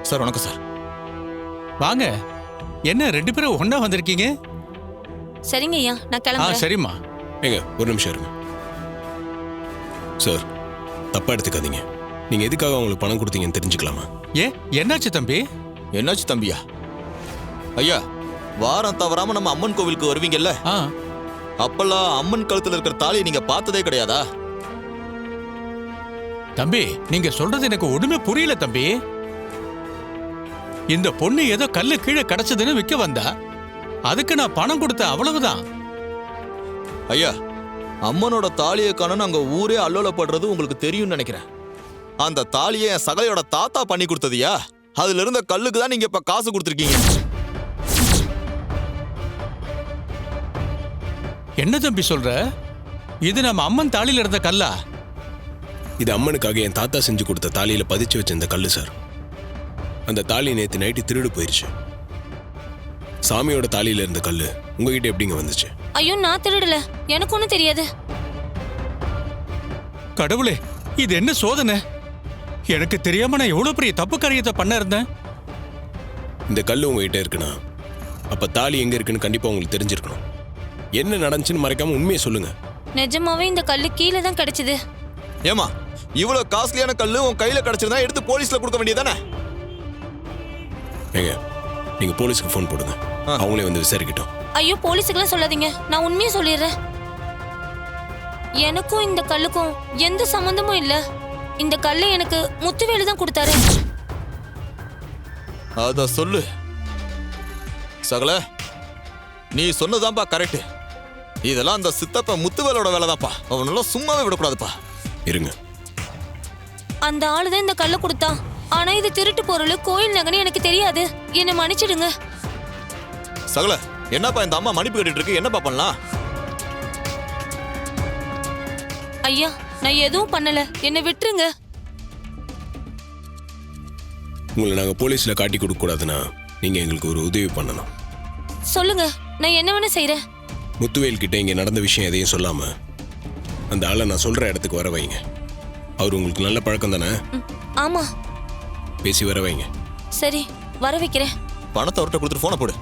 Sir வணக்கம் sir. வாங்க. என்ன 2 பேரும் ஒண்ணா வந்திருக்கீங்க? சரிங்க ஐயா, நான் கிளம்புறேன். சரிம்மா. ஏங்க ஒரு நிமிஷம் இருங்க சார். தப்பா எடுத்துக்காதீங்க. நீங்க எதுக்காக அவங்களுக்கு பணம் கொடுத்தீங்கன்னு தெரிஞ்சுக்கலாமா? என்னாச்சு தம்பி? என்னாச்சு தம்பியா? ஐயா, வாரம் தவறாம நம்ம அம்மன் கோவிலுக்கு வருவீங்கல்ல? அப்பெல்லாம் அம்மன் கழுத்துல இருக்கிற தாலியை நீங்க பார்த்ததே கிடையாதா? தம்பி, நீங்க சொல்றது எனக்கு ஒண்ணுமே புரியல தம்பி. இந்த பொண்ணு ஏதோ கல்லு கீழே கிடைச்சதுன்னு விற்க வந்தா, அதுக்கு நான் பணம் கொடுத்த, அவ்வளவுதான். ஐயா, அம்மனோட தாலியை காணணும் அங்க ஊரே அல்லோலப்படுறது உங்களுக்கு தெரியும்னு நினைக்கிறேன். அந்த தாலியை என் சகலையோட தாத்தா பண்ணி கொடுத்ததுயா. அதுல இருந்த கல்லுக்கு தான் நீங்க இப்ப காசு கொடுத்துருக்கீங்க. என்ன தம்பி சொல்ற? இது நம்ம அம்மன் தாலியில இருந்த கல்லா? இது அம்மனுக்காக என் தாத்தா செஞ்சு கொடுத்த தாலியில பதிச்சு வச்சிருந்த கல்லு சார். அந்த தாலி நேத்து நைட்டு திருடு போயிருச்சு. சாமியோட தாலியில இருந்த கல்லு உங்ககிட்ட எப்படிங்க வந்துச்சு? ஐயோ, நான் திருடல, எனக்கு ஒண்ணும் தெரியாது. கடவுளே, இது என்ன சோதனை? எனக்கு தெரியாம நான் எவ்வளவு பெரிய தப்பு காரியத்தை பண்ண இருந்தேன். இந்த கல்லு உங்ககிட்ட இருக்குன்னா அப்ப தாலி எங்க இருக்குன்னு கண்டிப்பா உங்களுக்கு தெரிஞ்சிருக்கணும். என்ன நடந்துச்சுன்னு மறைக்காம உண்மையை சொல்லுங்க. நிஜமாவே இந்த கல்லு கீழே தான் கிடைச்சது. ஏமா, இவ்வளவு காஸ்ட்லியான கல்லு உன் கையில கிடைச்சிருந்தா எடுத்து போலீஸ்ல கொடுக்க வேண்டியதானே? ஏங்க, நீங்க போலீஸ்க்கு ஃபோன் போடுங்க. அவங்களே வந்து விசாரிக்கட்டும். ஐயோ, போலீஸுக்கெல்லாம் சொல்லாதீங்க, நான் உண்மையை சொல்லிடுறேன். எனக்கும் இந்த கல்லுக்கும் எந்த சம்பந்தமும் இல்ல. இந்த கல்லை எனக்கு முத்துவேலு தான் கொடுத்தாரு. அத சொல்லு சகல. நீ சொன்னதான்பா கரெக்ட். இதெல்லாம் அந்த சித்தப்ப முத்துவேலோட வேலைதான்ப்பா. அவனெல்லாம் சும்மாவே விடக்கூடாதுப்பா. இருங்க. அந்த ஆளுதான் இந்த கல்லை கொடுத்தான். ஆனா இது திருட்டு பொருள், கோயில் நகன்னு எனக்கு தெரியாது. என்ன மன்னிச்சிடுங்க. சகல, என்னப்பா இந்த அம்மா மன்னிப்பு கேட்டுட்டு இருக்கு? என்னப்பா பண்ணலாம்? ஐயா, நான் எதுவும் பண்ணல, என்ன விட்டுருங்க. உங்களை நாங்க போலீஸ்ல காட்டி கொடுக்க கூடாதுன்னா நீங்க எங்களுக்கு ஒரு உதவி பண்ணணும். சொல்லுங்க, நான் என்ன வேணா செய்யறேன். முத்துவேல் கிட்ட இங்க நடந்த விஷயம் எதையும் சொல்லாம அந்த ஆளை நான் சொல்ற இடத்துக்கு வர வைங்க. அவர் உங்களுக்கு நல்ல பழக்கம் தானே? ஆமா. பேசி வர வைங்க. சரி, வர வைக்கிறேன். பணத்தை அவர்கிட்ட கொடுத்துட்டு போன போடு.